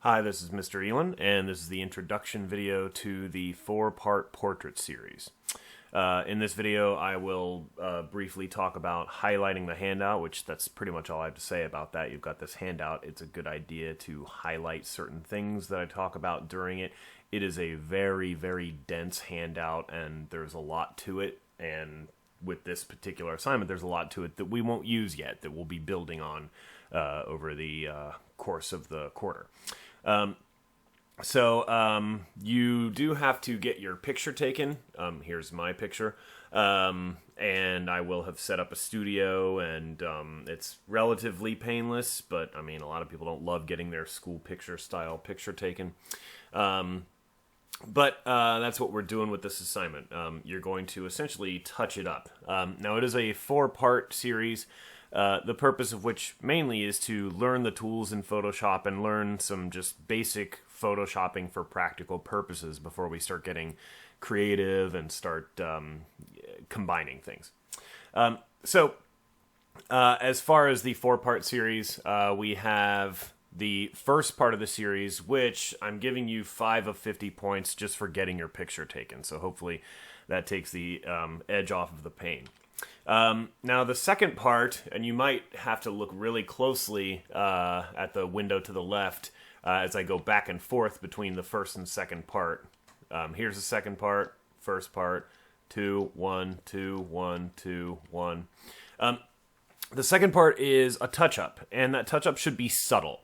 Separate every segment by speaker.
Speaker 1: Hi, this is Mr. Elon, and this is the introduction video to the 4-part portrait series. In this video, I will briefly talk about highlighting the handout, which that's pretty much all I have to say about that. You've got this handout. It's a good idea to highlight certain things that I talk about during it. It is a very, very dense handout, and there's a lot to it, and with this particular assignment, there's a lot to it that we won't use yet, that we'll be building on over the course of the quarter. You do have to get your picture taken. Here's my picture. And I will have set up a studio, and it's relatively painless, but I mean, a lot of people don't love getting their school picture style picture taken. But that's what we're doing with this assignment. You're going to essentially touch it up. Now, it is a 4-part series. The purpose of which mainly is to learn the tools in Photoshop and learn some just basic Photoshopping for practical purposes before we start getting creative and start combining things. As far as the 4-part series, we have the first part of the series, which I'm giving you 5 of 50 points just for getting your picture taken. So hopefully that takes the edge off of the pain. Now the second part, and you might have to look really closely at the window to the left as I go back and forth between the first and second part. Here's the second part, first part, 2, 1, 2, 1, 2, 1. The second part is a touch-up, and that touch-up should be subtle.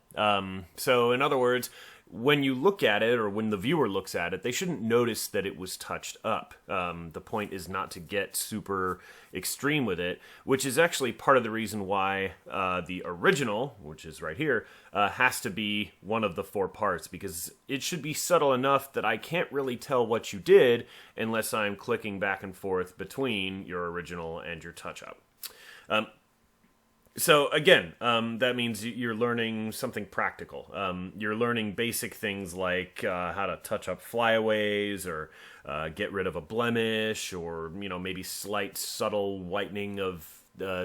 Speaker 1: So in other words, when you look at it, or when the viewer looks at it, they shouldn't notice that it was touched up. The point is not to get super extreme with it, which is actually part of the reason why the original, which is right here, has to be one of the 4 parts, because it should be subtle enough that I can't really tell what you did unless I'm clicking back and forth between your original and your touch-up. So again, that means you're learning something practical. You're learning basic things like how to touch up flyaways, or get rid of a blemish, or maybe slight subtle whitening of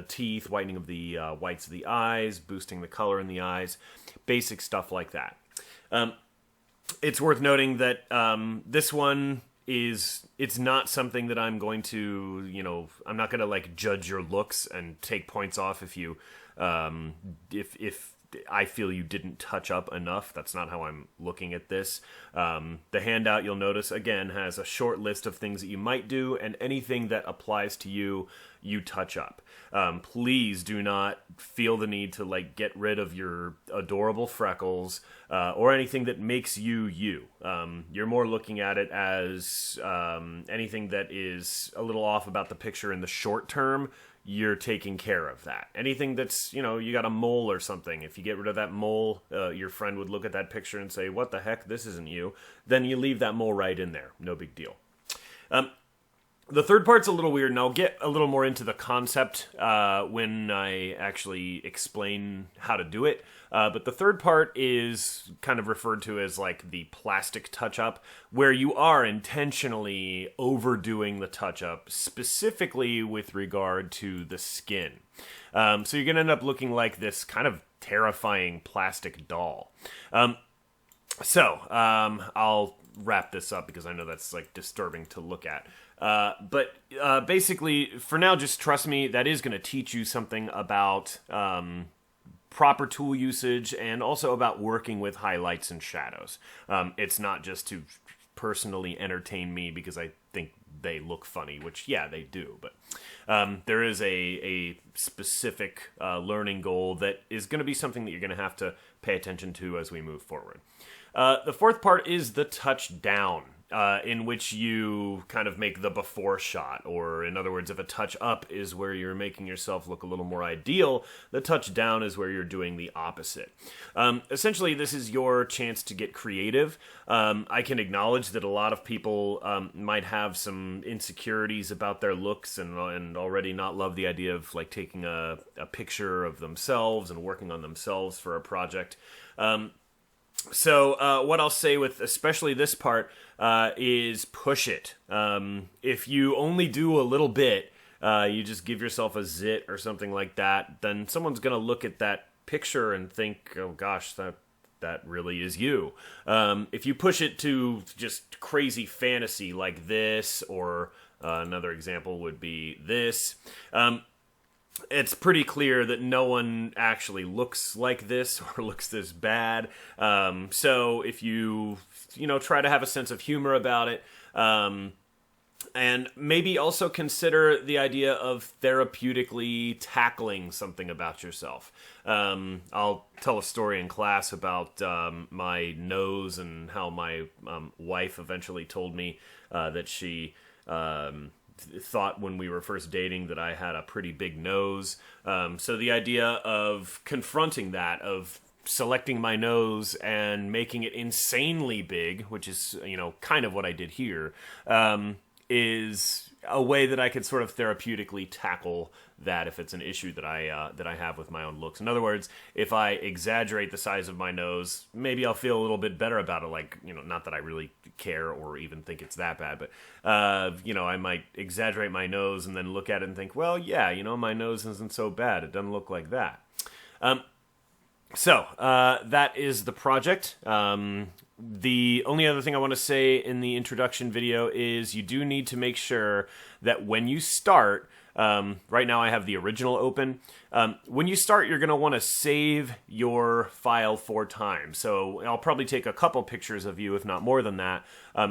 Speaker 1: teeth, whitening of the whites of the eyes, boosting the color in the eyes, basic stuff like that. It's worth noting that this one it's not something that I'm going to, I'm not going to like judge your looks and take points off if you, if I feel you didn't touch up enough. That's not how I'm looking at this. The handout, you'll notice, again, has a short list of things that you might do, and anything that applies to you, you touch up. Please do not feel the need to get rid of your adorable freckles or anything that makes you you. You're more looking at it as anything that is a little off about the picture in the short term. You're taking care of that. Anything that's, you got a mole or something, if you get rid of that mole, your friend would look at that picture and say, what the heck, this isn't you. Then you leave that mole right in there. No big deal. The third part's a little weird, and I'll get a little more into the concept when I actually explain how to do it. But the third part is kind of referred to as the plastic touch-up, where you are intentionally overdoing the touch-up, specifically with regard to the skin. So you're going to end up looking like this kind of terrifying plastic doll. I'll wrap this up because I know that's disturbing to look at. But basically, for now, just trust me, that is going to teach you something about proper tool usage and also about working with highlights and shadows. It's not just to personally entertain me because I think they look funny, which, yeah, they do. But there is a specific learning goal that is going to be something that you're going to have to pay attention to as we move forward. The fourth part is the touch down. In which you kind of make the before shot, or in other words, if a touch up is where you're making yourself look a little more ideal, the touch down is where you're doing the opposite. Essentially, this is your chance to get creative. I can acknowledge that a lot of people might have some insecurities about their looks and already not love the idea of taking a picture of themselves and working on themselves for a project. So what I'll say with especially this part is push it. If you only do a little bit, you just give yourself a zit or something like that, then someone's going to look at that picture and think, oh gosh, that really is you. If you push it to just crazy fantasy like this, or another example would be this, it's pretty clear that no one actually looks like this or looks this bad. So if you try to have a sense of humor about it, and maybe also consider the idea of therapeutically tackling something about yourself. I'll tell a story in class about my nose and how my wife eventually told me that she thought when we were first dating that I had a pretty big nose. So the idea of confronting that, of selecting my nose and making it insanely big, which is, kind of what I did here, is a way that I could sort of therapeutically tackle that if it's an issue that I have with my own looks. In other words, if I exaggerate the size of my nose, maybe I'll feel a little bit better about it. Like, not that I really care or even think it's that bad, but I might exaggerate my nose and then look at it and think, well, yeah, my nose isn't so bad. It doesn't look like that. So that is the project. The only other thing I want to say in the introduction video is you do need to make sure that when you start, right now I have the original open. When you start, you're going to want to save your file 4 times. So I'll probably take a couple pictures of you, if not more than that.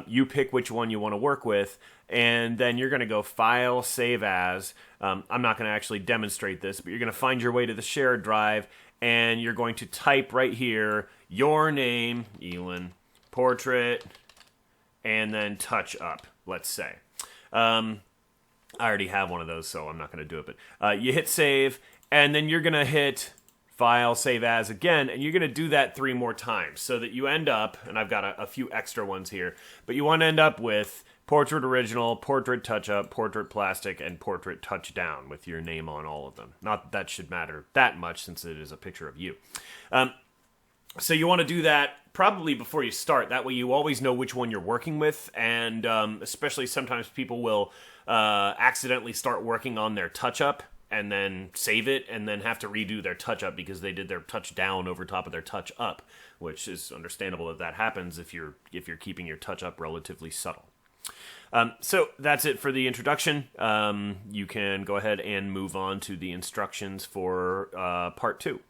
Speaker 1: You pick which one you want to work with, and then you're going to go File, Save As. I'm not going to actually demonstrate this, but you're going to find your way to the shared drive, and you're going to type right here your name, Elon, portrait, and then touch up, let's say. I already have one of those, so I'm not going to do it. But you hit save, and then you're going to hit File, Save As again, and you're going to do that 3 more times so that you end up, and I've got a few extra ones here, but you want to end up with Portrait Original, Portrait Touch-Up, Portrait Plastic, and Portrait Touchdown with your name on all of them. Not that that should matter that much since it is a picture of you. So you want to do that probably before you start. That way you always know which one you're working with, and especially sometimes people will accidentally start working on their touch-up and then save it and then have to redo their touch-up because they did their touch-down over top of their touch-up, which is understandable that happens if you're keeping your touch-up relatively subtle. So that's it for the introduction. You can go ahead and move on to the instructions for part 2.